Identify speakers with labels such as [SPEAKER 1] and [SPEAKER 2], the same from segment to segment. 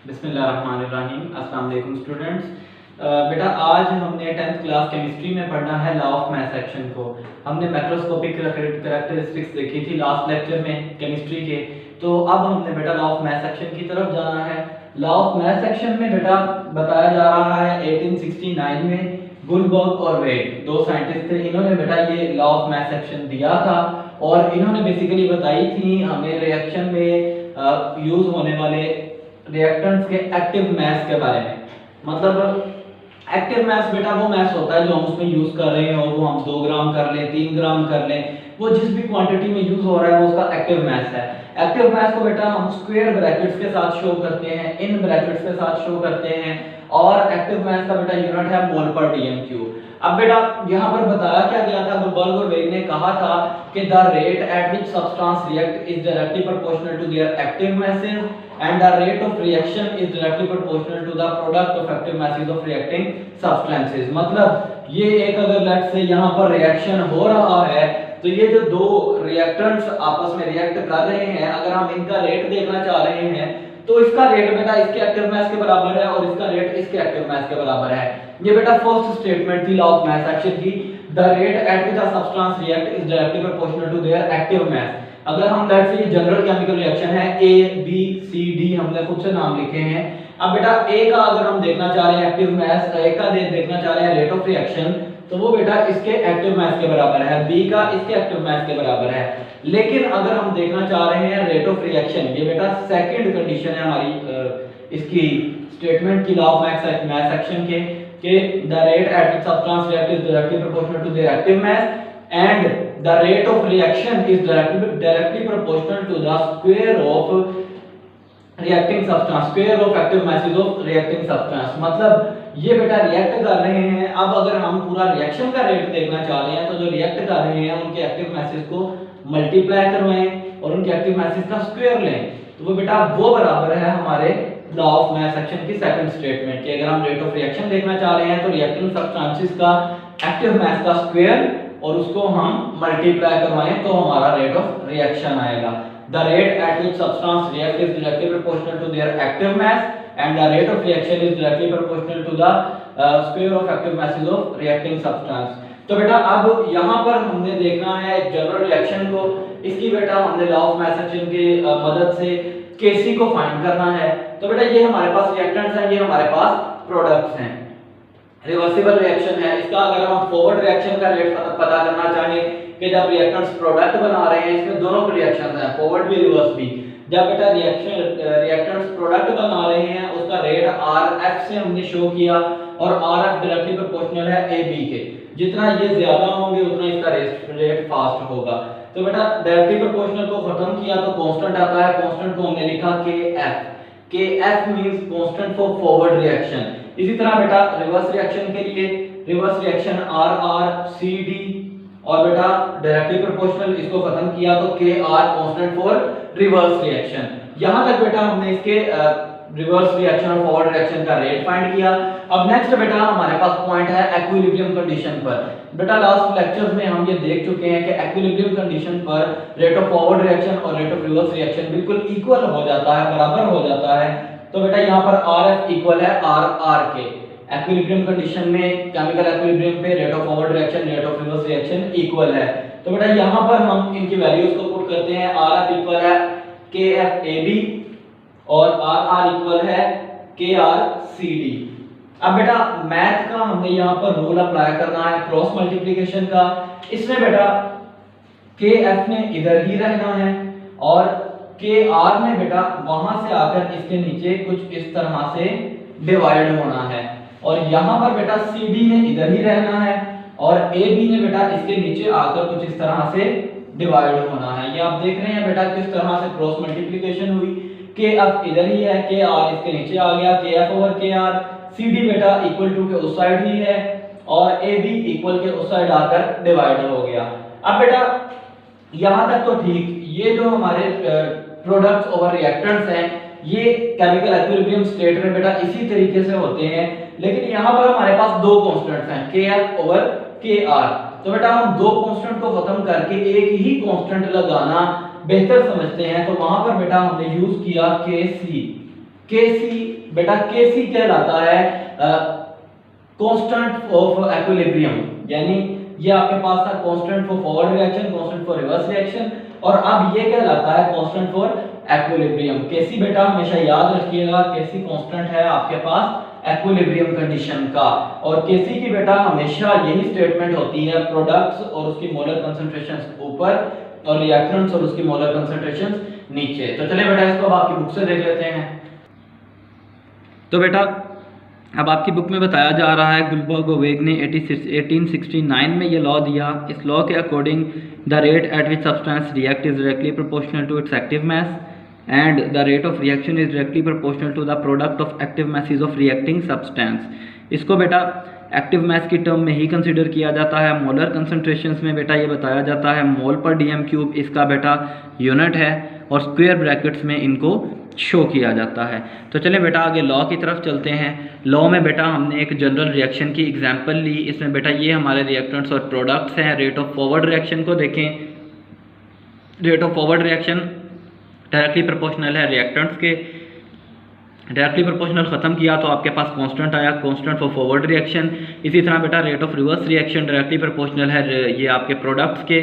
[SPEAKER 1] बिस्मिल्लाहिर्रहमानिर्रहीम। अस्सलाम वालेकुम स्टूडेंट्स। बेटा आज हमने 10th क्लास केमिस्ट्री में पढ़ना है लॉ ऑफ मैथ सेक्शन को। हमने मैक्रोस्कोपिक कैरेक्टरिस्टिक्स देखी थी लास्ट लेक्चर में केमिस्ट्री के। तो अब हमने बेटा लॉ ऑफ मैथ सेक्शन की तरफ जाना है। लॉ ऑफ मैथ सेक्शन में बेटा बताया जा रहा है 1869 में गुलबर्ग और वेट दो साइंटिस्ट थे। इन्होंने बेटा ये लॉ ऑफ मैथ सेक्शन दिया था और इन्होंने बेसिकली बताई थी हमें रिएक्शन में यूज होने वाले रिएक्टेंट्स के एक्टिव मास के बारे में। मतलब एक्टिव मास बेटा वो मास होता है जो हम उसमें यूज कर रहे हैं, और वो हम 2 ग्राम कर लें, 3 ग्राम कर लें, वो जिस भी क्वांटिटी में यूज हो रहा है वो उसका एक्टिव मास है। एक्टिव मास को बेटा हम स्क्वायर ब्रैकेट्स के साथ शो करते हैं, इन ब्रैकेट्स के साथ शो करते हैं, और एक्टिव मास का बेटा यूनिट है मोल पर डीएम क्यूब। अब बेटा यहाँ पर बताया क्या गया था, गुलबर्ग और वेग ने कहा था कि the rate at which substance react is directly proportional to their active masses and the rate of reaction is directly proportional to the product of active masses of reacting substances। मतलब ये एक अगर लेट्स से यहाँ पर reaction हो रहा है तो ये जो दो रिएक्टेंट्स आपस में रिएक्ट कर रहे हैं, अगर हम इनका रेट देखना चाह रहे हैं तो इसका रेट बेटा इसके एक्टिव मास के बराबर है और इसका रेट इसके एक्टिव मास के बराबर है। ये बेटा फर्स्ट स्टेटमेंट थी लॉ ऑफ मैथ सेक्शन की। The rate at which a substance react is directly proportional to their active mass. अगर हम let's say general chemical reaction है ए बी सी डी, हमने खुद से नाम लिखे हैं। अब बेटा ए का अगर हम देखना चाह रहे हैं एक्टिव मास, ए का देखना चाह रहे हैं रेट ऑफ रिएक्शन, तो वो बेटा इसके एक्टिव मास के बराबर है, बी का इसके एक्टिव मास के बराबर है। लेकिन अगर हम देखना चाह रहे हैं रेट ऑफ रिएक्शन, ये बेटा सेकंड कंडीशन है हमारी इसकी स्टेटमेंट की लॉ ऑफ मैथ सेक्शन के the rate at which substance react is directly proportional to their active mass and the rate of reaction is directly proportional to the square of reacting substance, square of active masses of reacting substance। मतलब ये बेटा react कर रहे हैं। अब अगर हम पूरा रिएक्शन का रेट देखना चाह रहे हैं तो जो रिएक्ट कर रहे हैं उनके एक्टिव masses को मल्टीप्लाई करवाएं और उनके एक्टिव masses का स्क्वायर लें, तो वो बेटा वो बराबर है हमारे लॉ ऑफ मैथ सेक्शन की सेकंड स्टेटमेंट के। अगर हम रेट ऑफ रिएक्शन देखना चाह रहे हैं तो रिएक्टिंग सब्सटेंसेस का एक्टिव मास का स्क्वायर और उसको हम मल्टीप्लाई करवाएं तो हमारा रेट ऑफ रिएक्शन आएगा। The rate at which substance react is directly proportional to their active mass and the rate of reaction is directly proportional to the square of active masses of reacting substance. तो बेटा अब यहाँ पर हमने देखना है general reaction को। इसकी बेटा हमने लॉ ऑफ मैथ सेक्शन की मदद से Kc को फाइंड करना है। तो बेटा ये हमारे पास रिएक्टेंट्स हैं, ये हमारे पास प्रोडक्ट्स हैं। रिवर्सिबल रिएक्शन है इसका। अगर हम फॉरवर्ड रिएक्शन का रेट पता करना चाहें कि जब रिएक्टेंट्स प्रोडक्ट बना रहे हैं, इसमें दोनों रिएक्शंस हैं, फॉरवर्ड भी रिवर्स भी। जब बेटा रिएक्टेंट्स प्रोडक्ट बना रहे हैं उसका रेट Rf से हमने शो किया और Rf डायरेक्टली प्रोपोर्शनल है AB के। जितना ये ज्यादा होंगे उतना इसका रेट फास्ट होगा। तो बेटा डायरेक्टली प्रोपोर्शनल को खत्म किया तो कांस्टेंट आता है, कांस्टेंट को हमने लिखा Kf। Kf means constant for forward reaction. इसी तरह बेटा रिवर्स रिएक्शन के लिए रिवर्स रिएक्शन RrCd और बेटा डायरेक्टली प्रोपोर्शनल, इसको खत्म किया तो Kr constant for reverse reaction. यहां तक बेटा हमने इसके रिवर्स रिएक्शन और फॉरवर्ड रिएक्शन का रेट फाइंड किया। अब नेक्स्ट बेटा हमारे पास पॉइंट है इक्विलिब्रियम कंडीशन पर। बेटा लास्ट लेक्चर्स में हम ये देख चुके हैं कि इक्विलिब्रियम कंडीशन पर रेट ऑफ फॉरवर्ड रिएक्शन और रेट ऑफ रिवर्स रिएक्शन बिल्कुल इक्वल हो जाता है, बराबर हो जाता है। तो बेटा यहाँ पर Rf इक्वल है Rr के। इक्विलिब्रियम कंडीशन में केमिकल इक्विलिब्रियम पे rate of forward reaction rate of reverse reaction equal है। तो बेटा यहाँ पर हम इनकी वैल्यूज को पुट करते हैं। Rf इक्वल है KfAb और Rr इक्वल है KrCd। अब बेटा मैथ का हमने यहाँ पर रूल अप्लाई करना है क्रॉस मल्टीप्लिकेशन का। इसमें बेटा Kf ने इधर ही रहना है और Kr ने बेटा वहां से आकर इसके नीचे कुछ इस तरह से डिवाइड होना है, और यहाँ पर बेटा CD ने इधर ही रहना है और AB ने बेटा इसके नीचे आकर कुछ इस तरह से डिवाइड होना है। ये आप देख रहे हैं बेटा किस तरह से क्रॉस मल्टीप्लिकेशन हुई। Kf इधर ही है, Kr इसके नीचे आ गया, Kf ओवर Kr। CD बेटा इक्वल टू के उस साइड ही है और AB इक्वल के उस साइड आकर डिवाइड हो गया। अब बेटा यहां तक तो ठीक। ये जो हमारे प्रोडक्ट्स और रिएक्टेंट्स हैं ये केमिकल इक्विलिब्रियम स्टेट में बेटा इसी तरीके से होते हैं, लेकिन यहाँ पर हमारे पास दो कांस्टेंट्स हैं Kf ओवर Kr। तो बेटा हम दो कांस्टेंट को खत्म करके एक ही कांस्टेंट लगाना बेहतर समझते हैं। तो वहां पर बेटा हमने यूज किया Kc। केसी बेटा केसी कहलाता है कांस्टेंट ऑफ इक्विलिब्रियम, यानी ये आपके पास था constant for forward reaction, constant for reverse reaction, और अब ये कहलाता है कांस्टेंट फॉर इक्विलिब्रियम। केसी बेटा हमेशा याद रखिएगा, केसी कांस्टेंट है आपके पास इक्विलिब्रियम कंडीशन का, और केसी की बेटा हमेशा यही स्टेटमेंट होती है, प्रोडक्ट्स और उसकी मोलर कंसंट्रेशंस ऊपर और रिएक्टेंट्स और उसकी मोलर कंसंट्रेशंस नीचे। तो चलिए बेटा इसको अब आपकी बुक से देख लेते हैं। तो बेटा अब आपकी बुक में बताया जा रहा है, गुलबर्ग और वेग ने 1869 में ये लॉ दिया। इस लॉ के according the rate at which substance react is directly proportional to its active mass and the rate of reaction is directly proportional to the product of active masses of reacting substance. इसको बेटा active mass की term में ही consider किया जाता है। Molar concentrations में बेटा ये बताया जाता है मोल पर डीएम क्यूब इसका बेटा यूनिट है, और स्क्वायर ब्रैकेट्स में इनको शो किया जाता है। तो चलें बेटा आगे लॉ की तरफ चलते हैं। लॉ में बेटा हमने एक जनरल रिएक्शन की एग्जांपल ली। इसमें बेटा ये हमारे रिएक्टेंट्स और प्रोडक्ट्स हैं। रेट ऑफ फॉरवर्ड रिएक्शन को देखें। Rate of forward reaction directly proportional है रिएक्टेंट्स के। डायरेक्टली प्रोपोर्शनल खत्म किया तो आपके पास कांस्टेंट आया, कांस्टेंट फॉर फॉरवर्ड रिएक्शन। इसी तरह बेटा rate of reverse reaction directly proportional है ये आपके प्रोडक्ट्स के,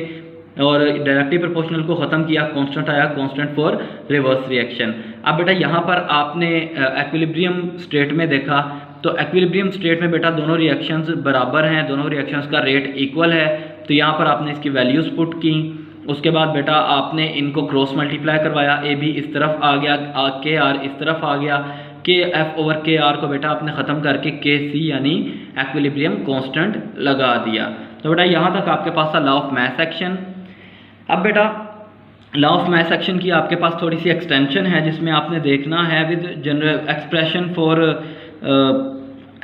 [SPEAKER 1] और डायरेक्टली प्रोपोर्शनल को ख़त्म किया, कांस्टेंट आया, कांस्टेंट फॉर रिवर्स रिएक्शन। अब बेटा यहाँ पर आपने इक्विलिब्रियम स्टेट में देखा, तो इक्विलिब्रियम स्टेट में बेटा दोनों रिएक्शंस बराबर हैं, दोनों रिएक्शंस का रेट इक्वल है। तो यहाँ पर आपने इसकी वैल्यूज़ पुट की। उसके बाद बेटा आपने इनको क्रॉस मल्टीप्लाई करवाया, ए बी इस तरफ आ गया, के आर इस तरफ आ गया, के एफ ओवर के आर को बेटा आपने ख़त्म करके के सी यानी इक्विलिब्रियम कांस्टेंट लगा दिया। तो बेटा यहाँ तक आपके पास था लॉ ऑफ मास एक्शन। अब बेटा लॉ ऑफ मास एक्शन की आपके पास थोड़ी सी एक्सटेंशन है, जिसमें आपने देखना है with general expression for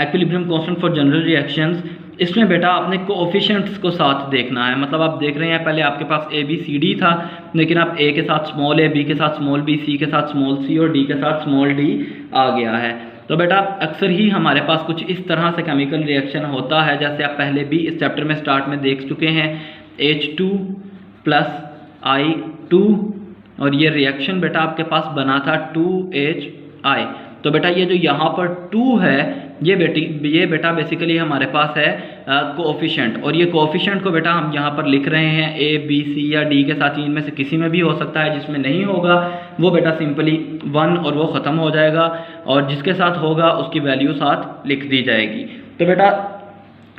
[SPEAKER 1] equilibrium constant for general reactions. इसमें बेटा आपने कोएफिशिएंट्स को साथ देखना है। मतलब आप देख रहे हैं पहले आपके पास ए बी सी डी था, लेकिन अब ए के साथ स्मॉल ए, बी के साथ स्मॉल बी, सी के साथ स्मॉल सी और डी के साथ स्मॉल डी आ गया है। तो बेटा अक्सर ही हमारे पास कुछ इस तरह से केमिकल रिएक्शन होता है, जैसे आप पहले भी इस चैप्टर में स्टार्ट में देख चुके हैं, H2 प्लस I2, और ये रिएक्शन बेटा आपके पास बना था 2HI। तो बेटा ये जो यहाँ पर 2 है ये बेटा बेसिकली हमारे पास है कोएफिशिएंट, और ये कोएफिशिएंट को बेटा हम यहाँ पर लिख रहे हैं A, B, C या D के साथ, इनमें से किसी में भी हो सकता है। जिसमें नहीं होगा वो बेटा सिंपली 1 और वो ख़त्म हो जाएगा, और जिसके साथ होगा उसकी वैल्यू साथ लिख दी जाएगी। तो बेटा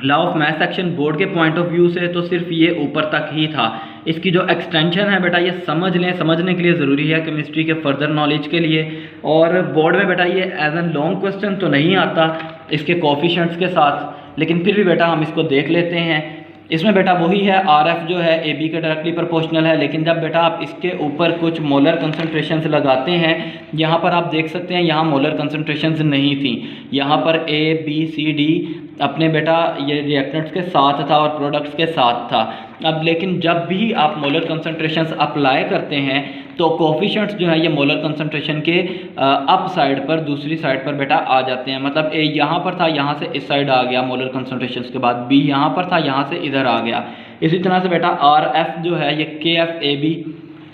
[SPEAKER 1] law of mass action board के पॉइंट ऑफ व्यू से तो सिर्फ ये ऊपर तक ही था। इसकी जो एक्सटेंशन है बेटा ये समझ लें, समझने के लिए ज़रूरी है केमिस्ट्री के फर्दर नॉलेज के लिए। और बोर्ड में बेटा ये एज एन लॉन्ग क्वेश्चन तो नहीं आता इसके कोएफिशिएंट्स के साथ, लेकिन फिर भी बेटा हम इसको देख लेते हैं। इसमें बेटा वही है, आर एफ जो है ए बी के डायरेक्टली प्रोपोर्शनल है, लेकिन जब बेटा आप इसके ऊपर कुछ मोलर कंसंट्रेशंस लगाते हैं, यहाँ पर आप देख सकते हैं यहाँ मोलर कंसंट्रेशंस नहीं थी, यहाँ पर ए बी सी डी अपने बेटा ये रिएक्टेंट्स के साथ था और प्रोडक्ट्स के साथ था। अब लेकिन जब भी आप मोलर कंसंट्रेशंस अप्लाई करते हैं तो कोएफिशिएंट्स जो है ये मोलर कंसंट्रेशन के अप साइड पर, दूसरी साइड पर बेटा आ जाते हैं। मतलब ए यहाँ पर था, यहाँ से इस साइड आ गया मोलर कंसंट्रेशंस के बाद, बी यहाँ पर था, यहाँ से इधर आ गया। इसी तरह से बेटा आर एफ जो है ये के F A B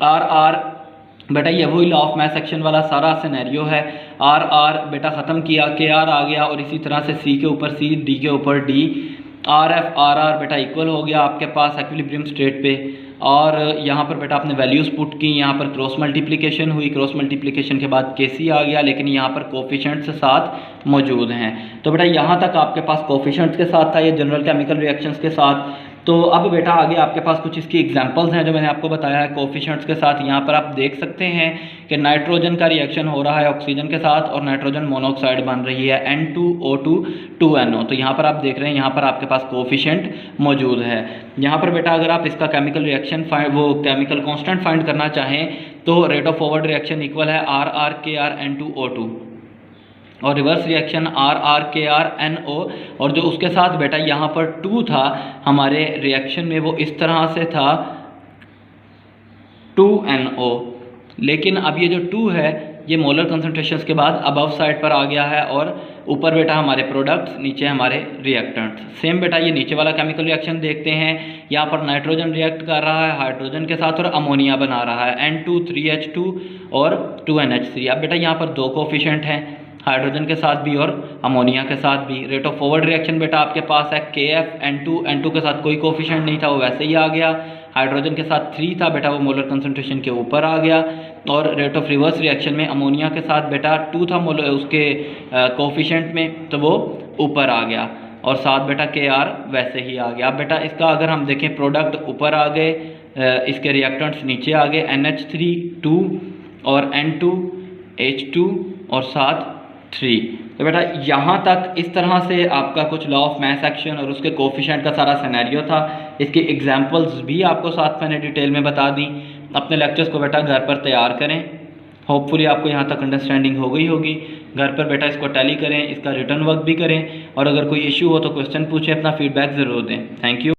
[SPEAKER 1] R R बेटा ये वही लॉ ऑफ मास एक्शन वाला सारा सिनेरियो है। आर आर बेटा ख़त्म किया, के आर आ गया, और इसी तरह से सी के ऊपर सी, डी के ऊपर D, R F R R बेटा इक्वल हो गया आपके पास इक्विलिब्रियम स्टेट पे। और यहाँ पर बेटा आपने वैल्यूज़ पुट की, यहाँ पर क्रॉस मल्टीप्लिकेशन हुई, क्रॉस मल्टीप्लिकेशन के बाद के सी आ गया, लेकिन यहाँ पर कोएफिशिएंट्स साथ मौजूद हैं। तो बेटा यहाँ तक आपके पास कोएफिशिएंट्स के साथ था ये जनरल केमिकल रिएक्शंस के साथ। तो अब बेटा आगे आपके पास कुछ इसकी एग्जांपल्स हैं जो मैंने आपको बताया है कोएफिशिएंट्स के साथ। यहाँ पर आप देख सकते हैं कि नाइट्रोजन का रिएक्शन हो रहा है ऑक्सीजन के साथ और नाइट्रोजन मोनोऑक्साइड बन रही है N2O2 2NO। तो यहाँ पर आप देख रहे हैं यहाँ पर आपके पास कोएफिशिएंट मौजूद है। यहाँ पर बेटा अगर आप इसका केमिकल रिएक्शन वो केमिकल कॉन्स्टेंट फाइंड करना चाहें तो rate of forward reaction equal है RR N2O2, और रिवर्स रिएक्शन RR और जो उसके साथ बेटा यहाँ पर 2 था हमारे रिएक्शन में, वो इस तरह से था 2NO। लेकिन अब ये जो 2 है ये मोलर कंसंट्रेशंस के बाद अबव साइड पर आ गया है और ऊपर बेटा हमारे प्रोडक्ट्स, नीचे हमारे रिएक्टेंट्स। सेम बेटा ये नीचे वाला केमिकल रिएक्शन देखते हैं। यहाँ पर नाइट्रोजन रिएक्ट कर रहा है हाइड्रोजन के साथ और अमोनिया बना रहा है N2 3H2 और 2NH3। अब बेटा यहाँ पर दो कोफिशिएंट हैं, हाइड्रोजन के साथ भी और अमोनिया के साथ भी। रेट ऑफ फॉरवर्ड रिएक्शन बेटा आपके पास है KF N2 के साथ कोई कोफिशिएंट नहीं था, वो वैसे ही आ गया। हाइड्रोजन के साथ 3 था बेटा, वो मोलर कंसंट्रेशन के ऊपर आ गया। और रेट ऑफ रिवर्स रिएक्शन में अमोनिया के साथ बेटा 2 था मोलर उसके कोफिशिएंट में, तो वो ऊपर आ गया। और साथ बेटा KR वैसे ही आ गया। अब बेटा इसका अगर हम देखें, प्रोडक्ट ऊपर आ गए, इसके रिएक्टेंट्स नीचे आ गए, NH3 2 और N2 H2 और साथ 3। तो बेटा यहाँ तक इस तरह से आपका कुछ लॉ ऑफ मास एक्शन और उसके कोफिशिएंट का सारा सिनेरियो था। इसकी एग्जांपल्स भी आपको साथ मैंने डिटेल में बता दी। अपने लेक्चर्स को बेटा घर पर तैयार करें। होपफुली आपको यहाँ तक अंडरस्टैंडिंग हो गई होगी। घर पर बेटा इसको टैली करें, इसका रिटर्न वर्क भी करें, और अगर कोई इशू हो तो क्वेश्चन पूछें, अपना फीडबैक ज़रूर दें। Thank you.